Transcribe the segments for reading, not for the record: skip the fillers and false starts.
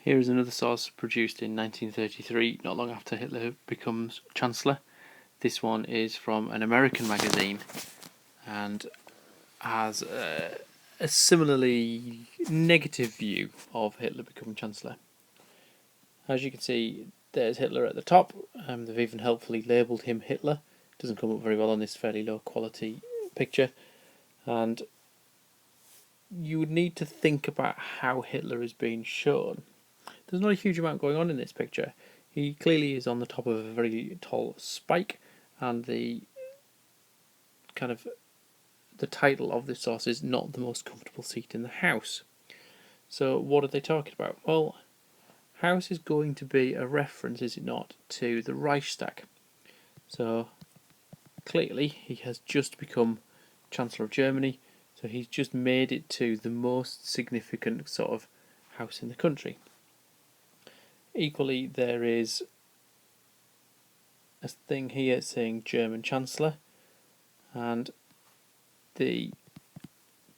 Here is another source produced in 1933, not long after Hitler becomes Chancellor. This one is from an American magazine and has a similarly negative view of Hitler becoming Chancellor. As you can see, there's Hitler at the top. They've even helpfully labelled him Hitler. Doesn't come up very well on this fairly low quality picture. And you would need to think about how Hitler is being shown. There's not a huge amount going on in this picture. He clearly is on the top of a very tall spike, and the title of this source is "Not the most comfortable seat in the house." So what are they talking about? Well, house is going to be a reference, is it not, to the Reichstag. So clearly he has just become Chancellor of Germany, so he's just made it to the most significant sort of house in the country. Equally, there is a thing here saying German Chancellor, and the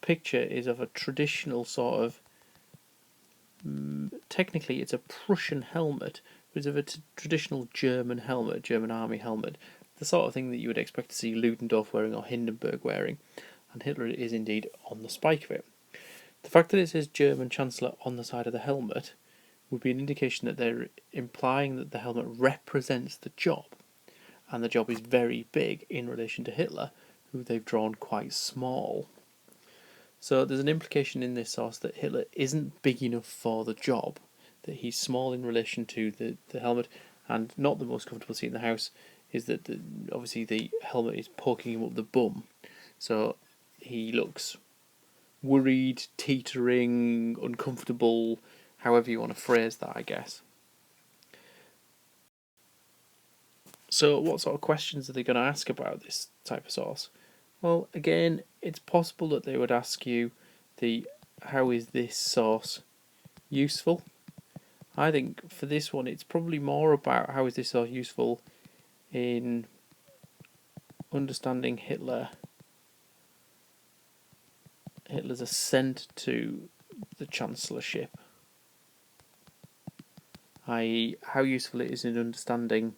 picture is of a traditional sort of, technically it's a Prussian helmet, but it's of a traditional German helmet, German army helmet, the sort of thing that you would expect to see Ludendorff wearing or Hindenburg wearing, and Hitler is indeed on the spike of it. The fact that it says German Chancellor on the side of the helmet would be an indication that they're implying that the helmet represents the job, and the job is very big in relation to Hitler, who they've drawn quite small. So there's an implication in this source that Hitler isn't big enough for the job, that he's small in relation to the helmet, and not the most comfortable seat in the house is that obviously the helmet is poking him up the bum. So he looks worried, teetering, uncomfortable, however you want to phrase that, I guess. So what sort of questions are they going to ask about this type of source? Well, again, it's possible that they would ask you how is this source useful? I think for this one it's probably more about how is this source useful in understanding Hitler's ascent to the chancellorship, i.e. how useful it is in understanding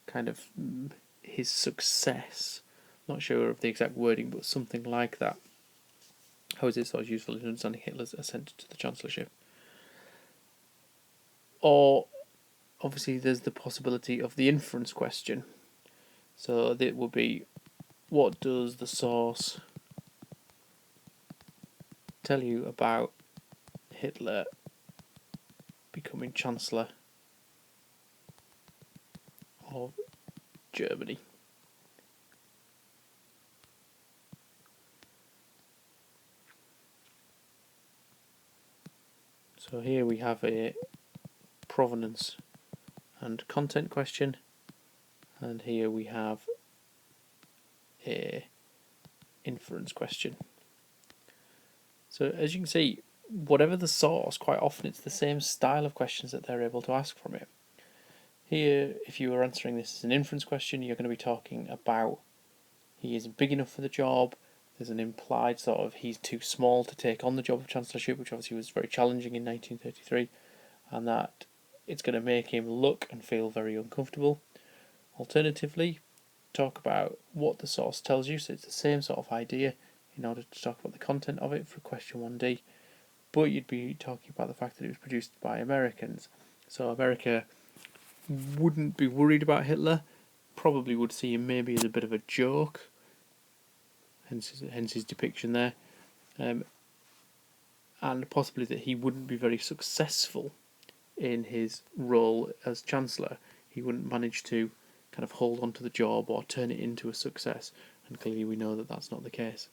kind of his success. Not sure of the exact wording, but something like that. How is it sort of useful in understanding Hitler's ascent to the chancellorship? Or, obviously, there's the possibility of the inference question. So that would be, what does the source tell you about Hitler becoming Chancellor of Germany? So here we have a provenance and content question, and here we have a inference question. So as you can see, whatever the source, quite often it's the same style of questions that they're able to ask from it. Here, if you were answering this as an inference question, you're going to be talking about he isn't big enough for the job. There's an implied sort of he's too small to take on the job of chancellorship, which obviously was very challenging in 1933, and that it's going to make him look and feel very uncomfortable. Alternatively, talk about what the source tells you, so it's the same sort of idea in order to talk about the content of it for question 1D, but you'd be talking about the fact that it was produced by Americans. So America wouldn't be worried about Hitler, probably would see him maybe as a bit of a joke, hence his depiction there, and possibly that he wouldn't be very successful in his role as Chancellor. He wouldn't manage to kind of hold on to the job or turn it into a success, and clearly we know that that's not the case.